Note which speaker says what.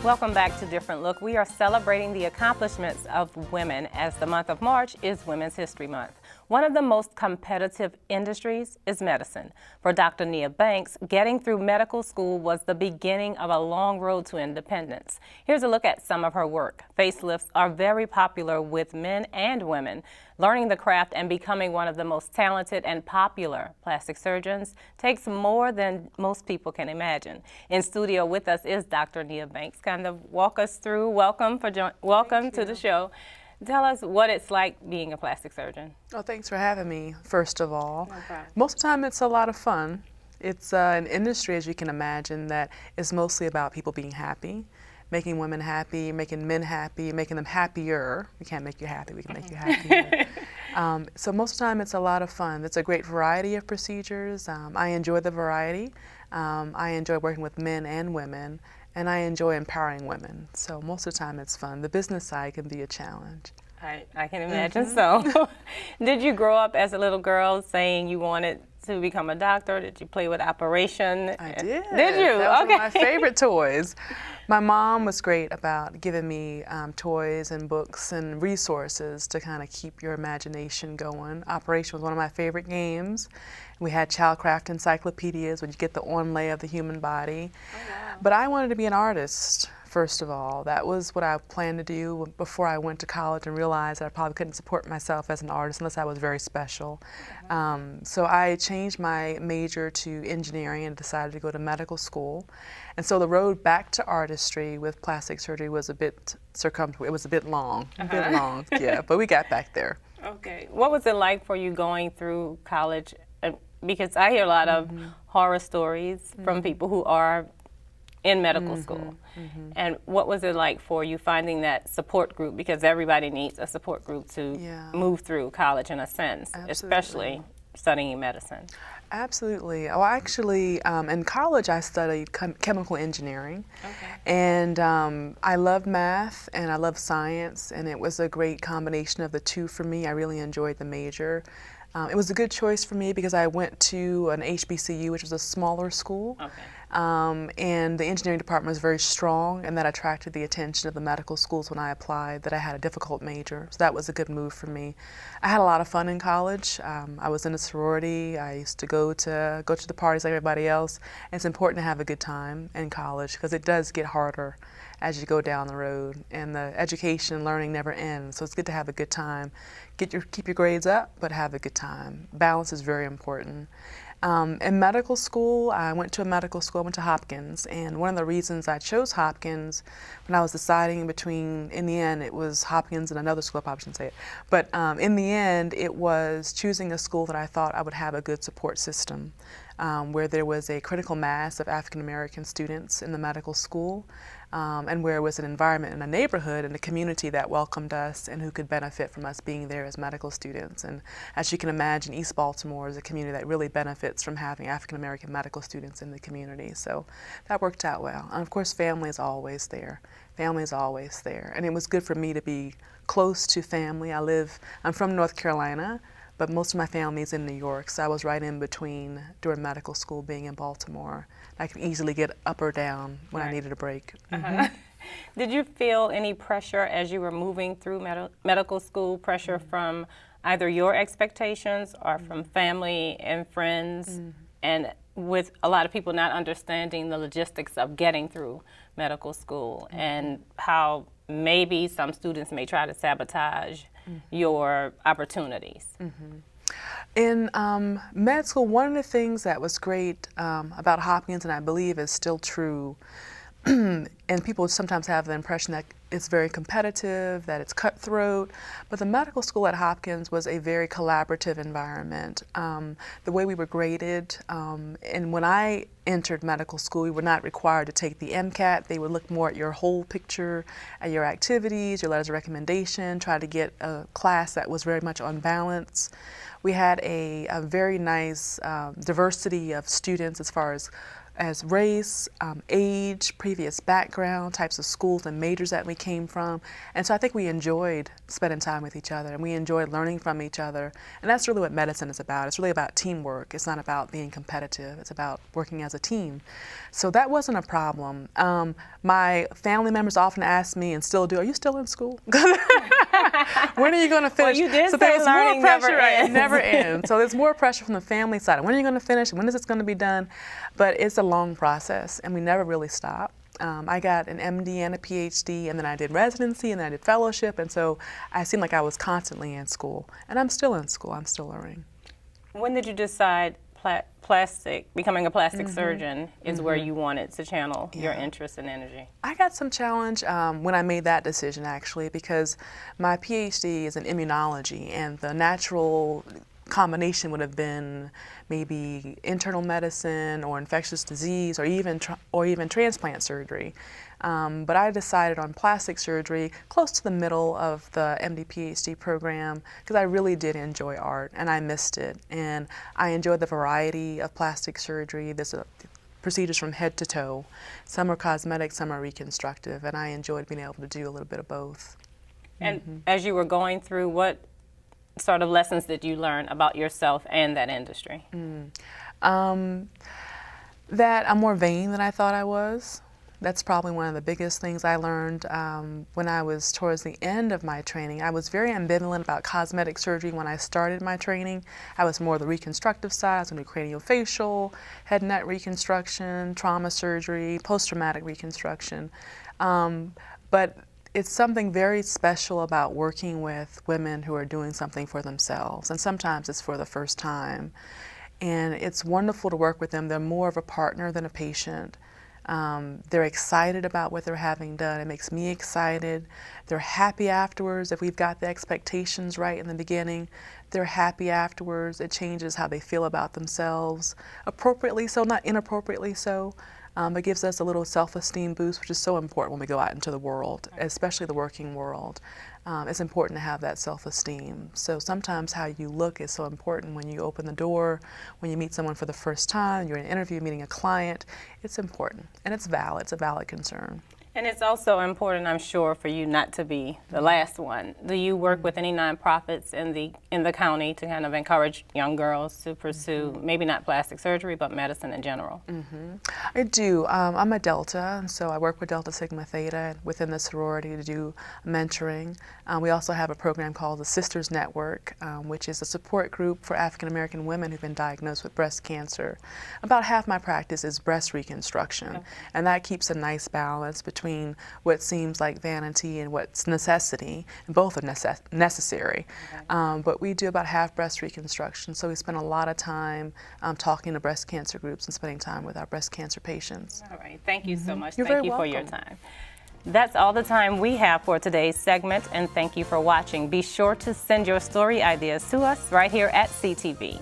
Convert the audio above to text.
Speaker 1: Welcome back to Different Look. We are celebrating the accomplishments of women as the month of March is Women's History Month. One of the most competitive industries is medicine. For Dr. Nia Banks, getting through medical school was the beginning of a long road to independence. Here's a look at some of her work. Facelifts are very popular with men and women. Learning the craft and becoming one of the most talented and popular plastic surgeons takes more than most people can imagine. In studio with us is Dr. Nia Banks. Kind of walk us through. Welcome to the show. Tell us what it's like being a plastic surgeon.
Speaker 2: Oh, thanks for having me, first of all.
Speaker 1: No problem.
Speaker 2: Most of the time it's a lot of fun. It's an industry, as you can imagine, that is mostly about people being happy, making women happy, making men happy, making them happier. We can't make you happy, we can make you happier. So most of the time it's a lot of fun. It's a great variety of procedures. I enjoy the variety. I enjoy working with men and women, and I enjoy empowering women. So most of the time it's fun. The business side can be a challenge.
Speaker 1: I can imagine so. Did you grow up as a little girl saying you wanted to become a doctor? Did you play with Operation?
Speaker 2: I did.
Speaker 1: Did you?
Speaker 2: That was
Speaker 1: okay.
Speaker 2: one of my favorite toys. My mom was great about giving me toys and books and resources to kind of keep your imagination going. Operation was one of my favorite games. We had childcraft encyclopedias when you get the onlay of the human body.
Speaker 1: Oh, wow.
Speaker 2: But I wanted to be an artist, first of all. That was what I planned to do before I went to college and realized that I probably couldn't support myself as an artist unless I was very special. So I changed my major to engineering and decided to go to medical school. And so the road back to artistry with plastic surgery was a bit circumferential. It was a bit long, yeah, but we got back there.
Speaker 1: Okay. What was it like for you going through college? Because I hear a lot of horror stories from people who are in medical school. And what was it like for you finding that support group? Because everybody needs a support group to move through college in a sense, especially studying medicine.
Speaker 2: Absolutely. Well, actually, in college I studied chemical engineering.
Speaker 1: Okay.
Speaker 2: And I loved math and I loved science, and it was a great combination of the two for me. I really enjoyed the major. It was a good choice for me because I went to an HBCU, which was a smaller school.
Speaker 1: Okay.
Speaker 2: And the engineering department was very strong, and that attracted the attention of the medical schools when I applied, that I had a difficult major. So that was a good move for me. I had a lot of fun in college. I was in a sorority. I used to go to the parties like everybody else. And it's important to have a good time in college because it does get harder as you go down the road, and the education and learning never ends. So it's good to have a good time. Keep your grades up, but have a good time. Balance is very important. In medical school, I went to Hopkins, and one of the reasons I chose Hopkins when I was deciding between, in the end, it was Hopkins and another school, I probably shouldn't say it, but in the end, it was choosing a school that I thought I would have a good support system, where there was a critical mass of African American students in the medical school, and where it was an environment in a neighborhood and a community that welcomed us and who could benefit from us being there as medical students. And as you can imagine, East Baltimore is a community that really benefits from having African American medical students in the community. So that worked out well. And of course, family is always there. Family is always there. And it was good for me to be close to family. I'm from North Carolina, but most of my family is in New York, so I was right in between during medical school being in Baltimore. I could easily get up or down when I needed a break.
Speaker 1: Did you feel any pressure as you were moving through medical school, pressure from either your expectations or from family and friends, and with a lot of people not understanding the logistics of getting through medical school and how maybe some students may try to sabotage your opportunities?
Speaker 2: In med school, one of the things that was great about Hopkins, and I believe is still true, and people sometimes have the impression that it's very competitive, that it's cutthroat, but the medical school at Hopkins was a very collaborative environment. The way we were graded, and when I entered medical school, we were not required to take the MCAT. They would look more at your whole picture, at your activities, your letters of recommendation, try to get a class that was very much on balance. We had a very nice diversity of students as far as as race, age, previous background, types of schools and majors that we came from. And so I think we enjoyed spending time with each other, and we enjoyed learning from each other. And that's really what medicine is about. It's really about teamwork. It's not about being competitive. It's about working as a team. So that wasn't a problem. My family members often ask me, and still do, are you still in school? When are you going to finish?
Speaker 1: Well, you did
Speaker 2: so
Speaker 1: say
Speaker 2: there's more pressure,
Speaker 1: never
Speaker 2: right?
Speaker 1: ends.
Speaker 2: It never ends. So there's more pressure from the family side. When are you going to finish? When is this going to be done? But it's a long process, and we never really stop. I got an MD and a PhD, and then I did residency, and then I did fellowship, and so I seemed like I was constantly in school. And I'm still in school. I'm still learning.
Speaker 1: When did you decide becoming a plastic surgeon is where you wanted to channel your interest and energy?
Speaker 2: I got some challenge when I made that decision, actually, because my PhD is in immunology, and the natural combination would have been maybe internal medicine or infectious disease or even transplant surgery. But I decided on plastic surgery close to the middle of the MD PhD program because I really did enjoy art and I missed it. And I enjoyed the variety of plastic surgery. There's procedures from head to toe. Some are cosmetic, some are reconstructive, and I enjoyed being able to do a little bit of both.
Speaker 1: And as you were going through, what sort of lessons did you learn about yourself and that industry?
Speaker 2: That I'm more vain than I thought I was. That's probably one of the biggest things I learned when I was towards the end of my training. I was very ambivalent about cosmetic surgery when I started my training. I was more the reconstructive side. I was going to do craniofacial, head and neck reconstruction, trauma surgery, post-traumatic reconstruction. But it's something very special about working with women who are doing something for themselves, and sometimes it's for the first time. And it's wonderful to work with them. They're more of a partner than a patient. They're excited about what they're having done. It makes me excited. They're happy afterwards. If we've got the expectations right in the beginning, they're happy afterwards. It changes how they feel about themselves, appropriately so, not inappropriately so. It gives us a little self-esteem boost, which is so important when we go out into the world, especially the working world. It's important to have that self-esteem. So sometimes how you look is so important when you open the door, when you meet someone for the first time, you're in an interview, meeting a client. It's important, and it's valid. It's a valid concern.
Speaker 1: And it's also important, I'm sure, for you not to be the last one. Do you work with any nonprofits in the county to kind of encourage young girls to pursue maybe not plastic surgery, but medicine in general?
Speaker 2: I do. I'm a Delta, so I work with Delta Sigma Theta within the sorority to do mentoring. We also have a program called the Sisters Network, which is a support group for African American women who've been diagnosed with breast cancer. About half my practice is breast reconstruction, and that keeps a nice balance between what seems like vanity and what's necessity, and both are necessary. But we do about half breast reconstruction, so we spend a lot of time talking to breast cancer groups and spending time with our breast cancer patients.
Speaker 1: All right, thank you so much.
Speaker 2: You're
Speaker 1: Thank
Speaker 2: very
Speaker 1: you for your
Speaker 2: welcome.
Speaker 1: time. That's all the time we have for today's segment, and thank you for watching. Be sure to send your story ideas to us right here at CTV.